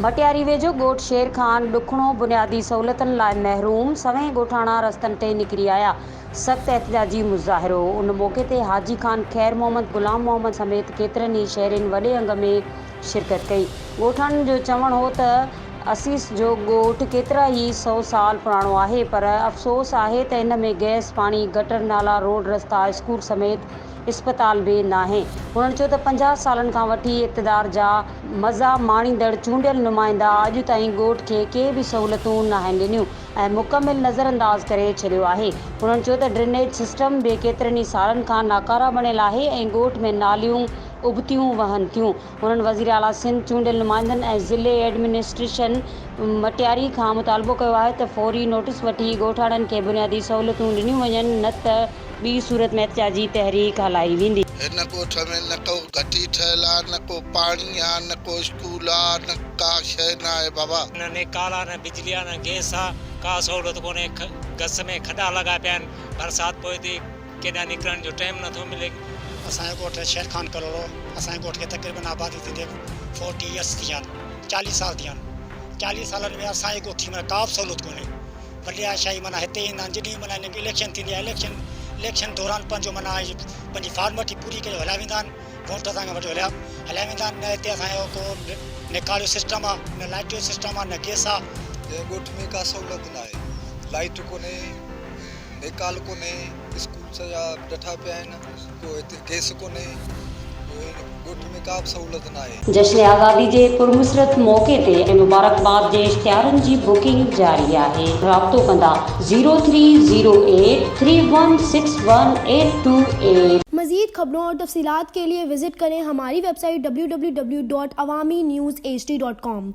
मटियारी वेझो ॻोठ शेर खान ॾुखणो बुनियादी सहूलियतुनि लाइ महरूम सवें ॻोठाणा रस्तनि ते निकिरी आया। सख़्त एहतिजाजी मुज़ाहिरो। उन मौक़े ते हाजी खान, खैर मोहम्मद, गुलाम मोहम्मद समेत केतिरनि ई शहरियुनि वॾे अंग में शिरकत कई। ॻोठाणनि जो चवणु हो त असीस जो ॻोठ केतिरा ई 100 साल पुराणो आहे, पर अफ़सोस आहे त इन में गैस, पाणी, गटर, नाला, रोड, रस्ता, स्कूल समेत इस्पताल बि नाहे। उन्हनि चयो त 50 सालनि खां वठी इक़्तिदार जा मज़ा माणींदड़ चूंडियल नुमाइंदा अॼु ताईं ॻोठ खे के बि सहूलियतूं नाहिनि ॾिनियूं ऐं मुकमिल नज़रअंदाज़ करे छॾियो आहे। उन्हनि चयो त ड्रेनेज सिस्टम बि केतिरनि ई सालनि खां नाकारा बणियल आहे ऐं ॻोठ में नालियूं उबतियूं वहनि थियूं। उन्हनि वज़ीर आला सिंध, चूंडियल नुमाइंदनि ऐं ज़िले एडमिनिस्ट्रेशन मटियारी खां मुतालबो कयो आहे त फ़ौरी नोटिस वठी ॻोठाणनि खे बुनियादी सहूलियतूं ॾिनियूं वञनि, न त ॿी सूरत में एहतिजाजी तहरीक हलाई वेंदी। हिन ॻोठ में न को घटी ठहियल आहे, न को पाणी आहे, न को स्कूल आहे, न का शइ न आहे बाबा। न काल आहे, न बिजली आहे, न गैस आहे, का सहूलियत कोन्हे। गस में खॾा लॻा पिया आहिनि, बरसाति पए थी, केॾांहुं निकिरण जो टाइम नथो मिले। असांजो ॻोठ शेर खान करोड़ो। असांजे ॻोठ खे तक़रीबन आबादी थींदे 40 years थी विया आहिनि, 40 साल थी विया आहिनि। 40 सालनि में असांजे ॻोठ में का बि सहूलियत कोन्हे। वॾियाशाही माना हिते ईंदा आहिनि, जॾहिं माना इलेक्शन थींदी आहे, इलेक्शन दौरान पंहिंजो माना पंहिंजी फॉर्मेलिटी पूरी करे हलिया वेंदा आहिनि। वोट असांखे वठी हलिया वेंदा आहिनि। न हिते असांजो को निकाल जो सिस्टम आहे, न लाइट जो सिस्टम आहे, न गैस आहे। ॻोठ में का सहूलियत न आहे, लाइट कोन्हे, निकाल कोन्हे, स्कूल सॼा ॾठा पिया आहिनि, को हिते गैस कोन्हे, ॻोठ में का बि सहूलियत न आहे। जश्न आज़ादी जे पुरमुसरत मौक़े ते ऐं मुबारकबाद जे इश्तिहारनि जी बुकिंग जारी आहे। राब्तो कंदा 0308 3161 मज़ीद खबरों और तफसीलात के लिए विजिट करें हमारी वेबसाइट www.awamiNewsHD.com।